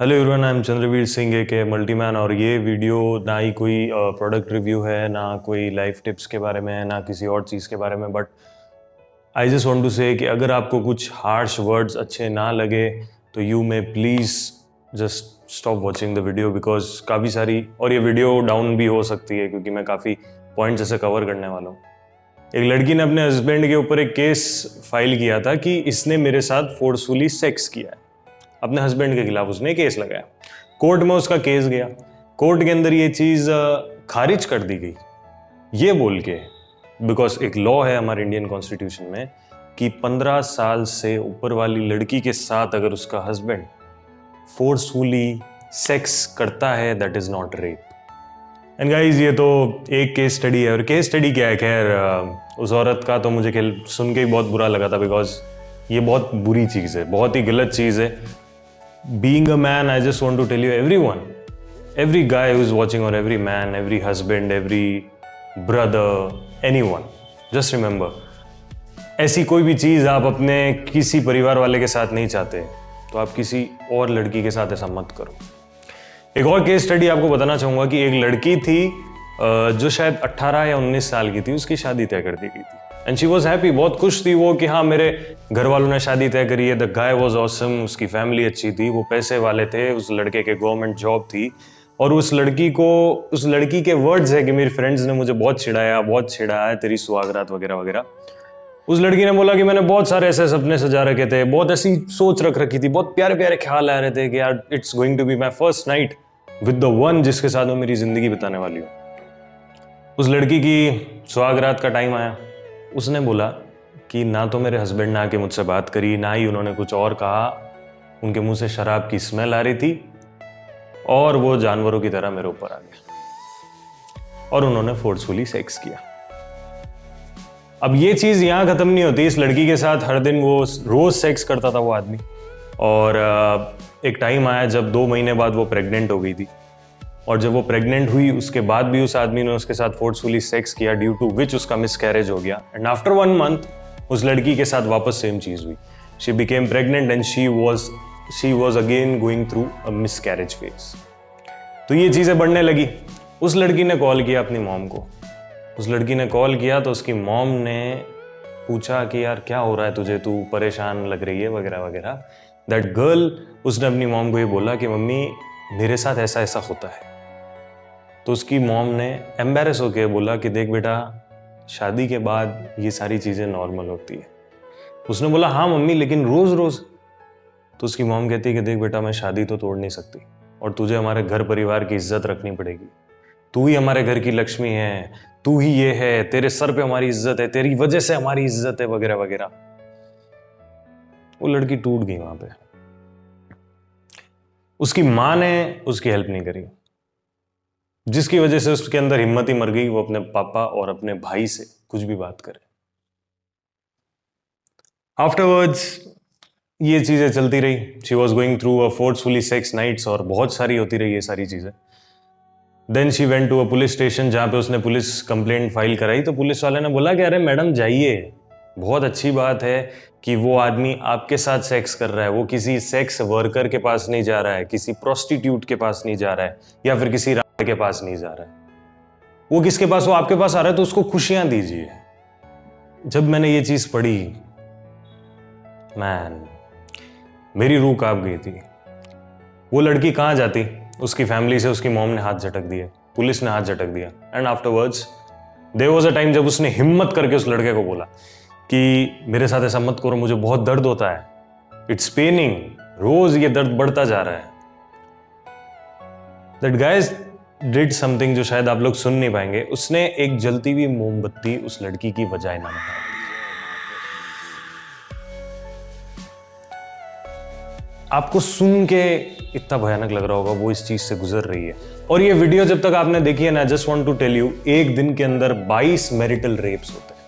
Hello everyone, I am Chandraveer Singh के मल्टीमैन। और ये वीडियो ना ही कोई प्रोडक्ट रिव्यू है, ना कोई लाइफ टिप्स के बारे में है, ना किसी और चीज़ के बारे में। But I just want to say कि अगर आपको कुछ हार्श वर्ड्स अच्छे ना लगे तो you may please just stop watching the video, because काफ़ी सारी और ये वीडियो डाउन भी हो सकती है क्योंकि मैं काफ़ी पॉइंट्स ऐसे कवर करने वाला हूँ। एक लड़की ने अपने हस्बैंड के ऊपर एक केस फाइल किया था कि इसने मेरे साथ फोर्सफुली सेक्स किया है। अपने हस्बैंड के खिलाफ उसने केस लगाया, कोर्ट में उसका केस गया। कोर्ट के अंदर ये चीज़ खारिज कर दी गई, ये बोल के, बिकॉज एक लॉ है हमारे इंडियन कॉन्स्टिट्यूशन में कि 15 साल से ऊपर वाली लड़की के साथ अगर उसका हस्बैंड फोर्सफुली सेक्स करता है, that is not rape. And guys, ये तो एक केस स्टडी है। और केस स्टडी क्या है, खैर उस औरत का तो मुझे सुन के ही बहुत बुरा लगा था, बिकॉज ये बहुत बुरी चीज़ है, बहुत ही गलत चीज़ है। Being a man, I just want to tell you, everyone, every guy who is watching, or every man, every husband, every brother, anyone, just remember, ऐसी कोई भी चीज़ आप अपने किसी परिवार वाले के साथ नहीं चाहते तो आप किसी और लड़की के साथ ऐसा मत करो। एक और केस स्टडी आपको बताना चाहूँगा कि एक लड़की थी जो शायद 18 या 19 साल की थी, उसकी शादी तय कर दी गई थी। एंड शी वॉज हैप्पी, बहुत खुश थी वो कि हाँ, मेरे घर वालों ने शादी तय करी है। द गाय वॉज ऑसम, उसकी फैमिली अच्छी थी, वो पैसे वाले थे, उस लड़के के गवर्नमेंट जॉब थी। और उस लड़की के वर्ड्स है कि मेरी फ्रेंड्स ने मुझे बहुत छिड़ाया है, तेरी सुहागरात वगैरह वगैरह। उस लड़की ने बोला कि मैंने बहुत सारे ऐसे सपने सजा रखे थे, बहुत ऐसी सोच रख रखी थी, बहुत प्यारे प्यारे ख्याल आ रहे थे कि यार it's going to be my first night with the one जिसके साथ मैं मेरी जिंदगी बिताने वाली हूँ। उस लड़की की सुहागरात का टाइम आया। उसने बोला कि ना तो मेरे हस्बैंड ने आके मुझसे बात करी, ना ही उन्होंने कुछ और कहा। उनके मुंह से शराब की स्मेल आ रही थी और वो जानवरों की तरह मेरे ऊपर आ गया और उन्होंने फोर्सफुली सेक्स किया। अब ये चीज़ यहाँ ख़त्म नहीं होती। इस लड़की के साथ हर दिन वो रोज़ सेक्स करता था वो आदमी। और एक टाइम आया जब 2 महीने बाद वो प्रेग्नेंट हो गई थी। और जब वो प्रेग्नेंट हुई उसके बाद भी उस आदमी ने उसके साथ फोर्सफुली सेक्स किया, ड्यू टू विच उसका मिसकैरेज हो गया। एंड आफ्टर 1 मंथ उस लड़की के साथ वापस सेम चीज़ हुई। She became pregnant and she was again going through a miscarriage phase. तो ये चीज़ें बढ़ने लगी। उस लड़की ने कॉल किया अपनी मॉम को। उस लड़की ने कॉल किया तो उसकी मॉम ने पूछा कि यार क्या हो रहा है तुझे, तू परेशान लग रही है वगैरह वगैरह। दैट गर्ल, उसने अपनी मॉम को ये बोला कि मम्मी मेरे साथ ऐसा ऐसा होता है। तो उसकी मॉम ने एम्बैरेस होकर बोला कि देख बेटा, शादी के बाद ये सारी चीज़ें नॉर्मल होती है। उसने बोला हाँ मम्मी, लेकिन रोज़ रोज़। तो उसकी मॉम कहती है कि देख बेटा, मैं शादी तो तोड़ नहीं सकती और तुझे हमारे घर परिवार की इज्जत रखनी पड़ेगी। तू ही हमारे घर की लक्ष्मी है, तू ही ये है, तेरे सर पे हमारी इज्जत है, तेरी वजह से हमारी इज्जत है वगैरह वगैरह। वो लड़की टूट गई वहां पे। उसकी माँ ने उसकी हेल्प नहीं करी, जिसकी वजह से उसके अंदर हिम्मत ही मर गई वो अपने पापा और अपने भाई से कुछ भी बात करे। आफ्टरवर्ड्स ये चीजें चलती रही। She was going through a forcefully sex nights और बहुत सारी होती रही ये सारी चीजें। Then she went to a police station, जहाँ पे उसने पुलिस कंप्लेंट फाइल कराई। तो पुलिस वाले ने बोला कि अरे मैडम जाइए, बहुत अच्छी बात है कि वो आदमी आपके साथ सेक्स कर रहा है, वो किसी सेक्स वर्कर के पास नहीं जा रहा है, किसी प्रोस्टिट्यूट के पास नहीं जा रहा है, या फिर किसी रात के पास नहीं जा रहा है। वो किसके पास, वो आपके पास आ रहा है, तो उसको खुशियां दीजिए। जब मैंने ये चीज पढ़ी, मैन, मेरी रूह कांप गई थी। वो लड़की कहाँ जाती, उसकी फैमिली से उसकी मॉम ने हाथ झटक दिए, पुलिस ने हाथ झटक दिया। And afterwards there was a time जब उसने हिम्मत करके उस लड़के को बोला कि मेरे साथ ऐसा मत करो, मुझे बहुत दर्द होता है, इट्स पेनिंग, रोज ये दर्द बढ़ता जा रहा है। दैट गाइज डिड समथिंग जो शायद आप लोग सुन नहीं पाएंगे। उसने एक जलती हुई मोमबत्ती उस लड़की की वजाइना में डाल दी। आपको सुन के इतना भयानक लग रहा होगा, वो इस चीज से गुजर रही है। और ये वीडियो जब तक आपने देखी है ना, just want to tell you, एक दिन के अंदर 22 मैरिटल रेप्स होते हैं।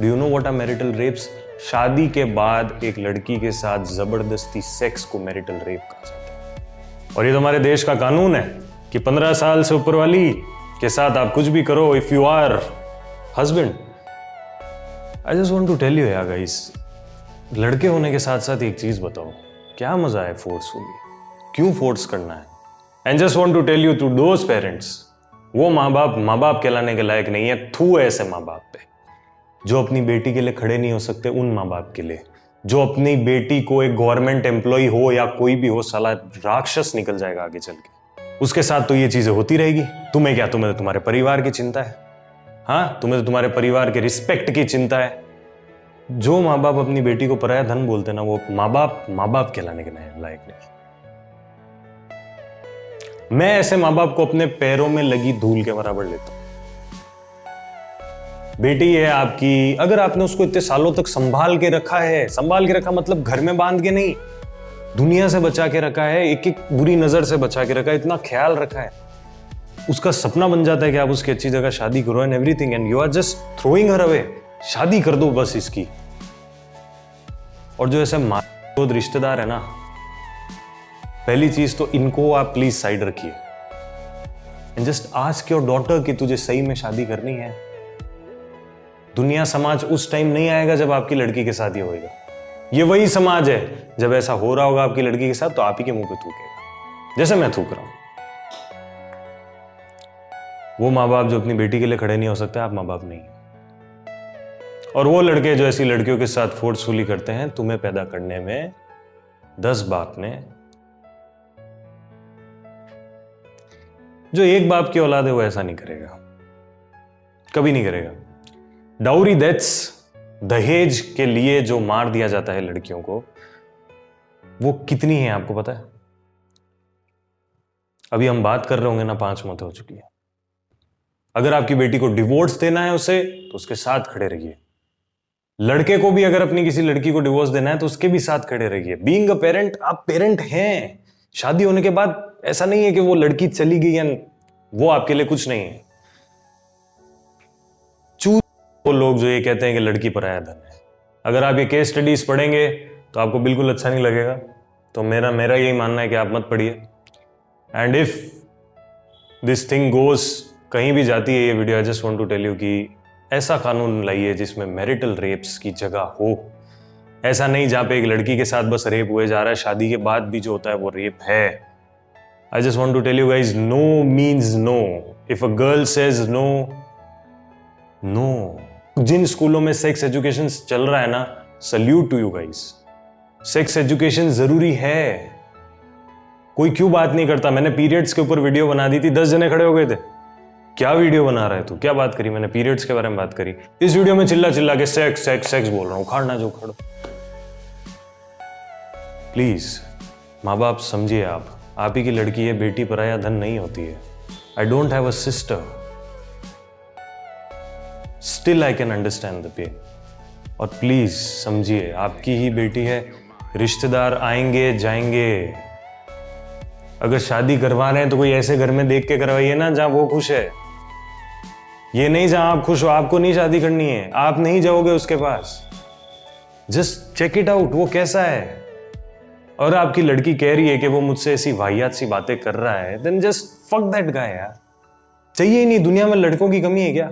Do you know what are marital rapes? शादी के बाद एक लड़की के साथ जबरदस्ती सेक्स को मैरिटल रेप कहा जाता है। और ये तो हमारे देश का कानून है कि 15 साल से ऊपर वाली के साथ आप कुछ भी करो, if you are husband. I just want to tell you guys, लड़के होने के साथ साथ एक चीज बताओ, क्या मजा है फोर्सफुली? क्यों फोर्स करना है? And just want to tell you to those parents, वो माँ बाप कहलाने के लायक नहीं है। थू है ऐसे माँ बाप पे जो अपनी बेटी के लिए खड़े नहीं हो सकते, उन माँ बाप के लिए जो अपनी बेटी को, एक गवर्नमेंट एम्प्लॉय हो या कोई भी हो, साला राक्षस निकल जाएगा आगे चल के। उसके साथ तो ये चीजें होती रहेगी। तुम्हें क्या, तुम्हें तो तुम्हारे परिवार की चिंता है। हाँ, तुम्हें तो तुम्हारे परिवार के रिस्पेक्ट की चिंता है। जो माँ बाप अपनी बेटी को पराया धन बोलते ना, वो माँ बाप कहलाने के लायक नहीं। मैं ऐसे माँ बाप को अपने पैरों में लगी धूल के बराबर लेता हूं। बेटी है आपकी, अगर आपने उसको इतने सालों तक संभाल के रखा है, संभाल के रखा मतलब घर में बांध के नहीं, दुनिया से बचा के रखा है, एक एक बुरी नजर से बचा के रखा है, इतना ख्याल रखा है, उसका सपना बन जाता है कि आप उसकी अच्छी जगह शादी करो and everything, and you are just throwing her away. शादी कर दो बस इसकी। और जो ऐसे माँ रिश्तेदार है ना, पहली चीज तो इनको आप प्लीज साइड रखिए and just ask your daughter कि तुझे सही में शादी करनी है। दुनिया समाज उस टाइम नहीं आएगा जब आपकी लड़की के साथ ये होएगा। ये वही समाज है जब ऐसा हो रहा होगा आपकी लड़की के साथ तो आप ही के मुंह पे थूकेगा, जैसे मैं थूक रहा हूं। वो माँ बाप जो अपनी बेटी के लिए खड़े नहीं हो सकते, आप माँ बाप नहीं। और वो लड़के जो ऐसी लड़कियों के साथ फोर्सफुली करते हैं, तुम्हें पैदा करने में 10 बाप ने, जो एक बाप की औलाद है वो ऐसा नहीं करेगा, कभी नहीं करेगा। डाउरी डेथ्स, दहेज के लिए जो मार दिया जाता है लड़कियों को, वो कितनी है आपको पता है? अभी हम बात कर रहे होंगे ना, 5 मौतें हो चुकी है। अगर आपकी बेटी को डिवोर्स देना है उसे, तो उसके साथ खड़े रहिए। लड़के को भी अगर अपनी किसी लड़की को डिवोर्स देना है तो उसके भी साथ खड़े रहिए। बीइंग अ पेरेंट, आप पेरेंट हैं। शादी होने के बाद ऐसा नहीं है कि वो लड़की चली गई एंड वो आपके लिए कुछ नहीं है। वो लोग जो ये कहते हैं कि लड़की पराया धन है, अगर आप ये केस स्टडीज पढ़ेंगे तो आपको बिल्कुल अच्छा नहीं लगेगा। तो मेरा यही मानना है कि आप मत पढ़िए। And if this thing goes, कहीं भी जाती है ये video, I just want to tell you कि ऐसा कानून लाइए जिसमें मैरिटल रेप्स की जगह हो। ऐसा नहीं जहां पे एक लड़की के साथ बस रेप हुए जा रहा है, शादी के बाद भी जो होता है वो रेप है। I just want to tell you guys, no means no. If a girl says no, no. जिन स्कूलों में सेक्स एजुकेशन चल रहा है ना, salute to you guys. Sex education जरूरी है। कोई क्यों बात नहीं करता? मैंने पीरियड्स के ऊपर वीडियो बना दी थी, 10 जने खड़े हो गए थे। क्या वीडियो बना रहा है तू? क्या बात करी? मैंने पीरियड्स के बारे में बात करी। इस वीडियो में चिल्ला चिल्ला के सेक्स सेक्स सेक्स बोल रहा हूं। खाड़ना जो खड़ो। प्लीज माँ बाप समझिए, आप ही की लड़की है, बेटी पराया धन नहीं होती है। I don't have a sister, still I can understand the pain. और प्लीज समझिए, आपकी ही बेटी है, रिश्तेदार आएंगे जाएंगे। अगर शादी करवा रहे हैं तो कोई ऐसे घर में देख के करवाइए ना जहां वो खुश है। ये नहीं जहां आप खुश हो। आपको नहीं शादी करनी है, आप नहीं जाओगे उसके पास। जस्ट चेक इट आउट, वो कैसा है। और आपकी लड़की कह रही है कि वो मुझसे ऐसी वाहियात सी बातें कर रहा है, then just fuck that guy यार। चाहिए ही नहीं। दुनिया में लड़कों की कमी है क्या?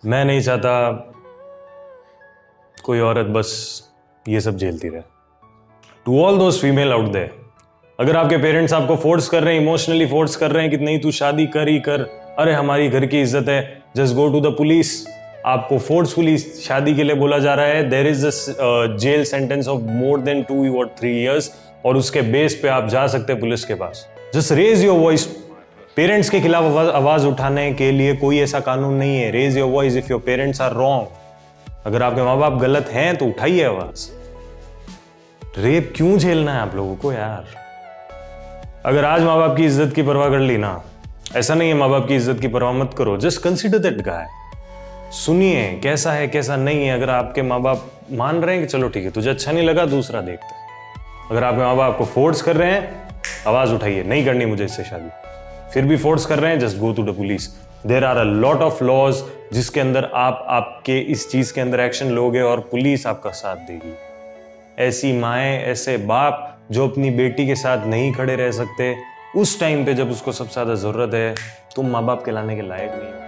मैं नहीं चाहता कोई औरत बस ये सब झेलती रहे। To all those female out there, अगर आपके पेरेंट्स आपको फोर्स कर रहे हैं, इमोशनली फोर्स कर रहे हैं कि नहीं तू शादी कर ही कर, अरे हमारी घर की इज्जत है, just go to the police. आपको फोर्सफुली शादी के लिए बोला जा रहा है, there is a jail sentence of more than 2 और 3 years, और उसके बेस पे आप जा सकते हैं पुलिस के पास। Just raise your voice. Parents के खिलाफ आवाज उठाने के लिए कोई ऐसा कानून नहीं है। Raise your voice if your parents are wrong. अगर आपके माँ बाप गलत हैं तो उठाइए आवाज। रेप क्यों झेलना है आप लोगों को यार? अगर आज माँ बाप की इज्जत की परवाह कर ली ना, ऐसा नहीं है माँ बाप की इज्जत की परवाह मत करो, जस्ट कंसिडर दैट गाय। सुनिए कैसा है कैसा नहीं है। अगर आपके माँ बाप मान रहे हैं कि चलो ठीक है, तुझे अच्छा नहीं लगा, दूसरा देखते हैं। अगर आपके माँ बाप को फोर्स कर रहे हैं, आवाज उठाइए, नहीं करनी मुझे इससे शादी। फिर भी फोर्स कर रहे हैं, just go to the police. There are a lot of laws जिसके अंदर आप आपके इस चीज के अंदर एक्शन लोगे और पुलिस आपका साथ देगी। ऐसी माएं, ऐसे बाप जो अपनी बेटी के साथ नहीं खड़े रह सकते उस टाइम पे जब उसको सबसे ज्यादा जरूरत है, तुम माँ बाप कहलाने के लायक नहीं।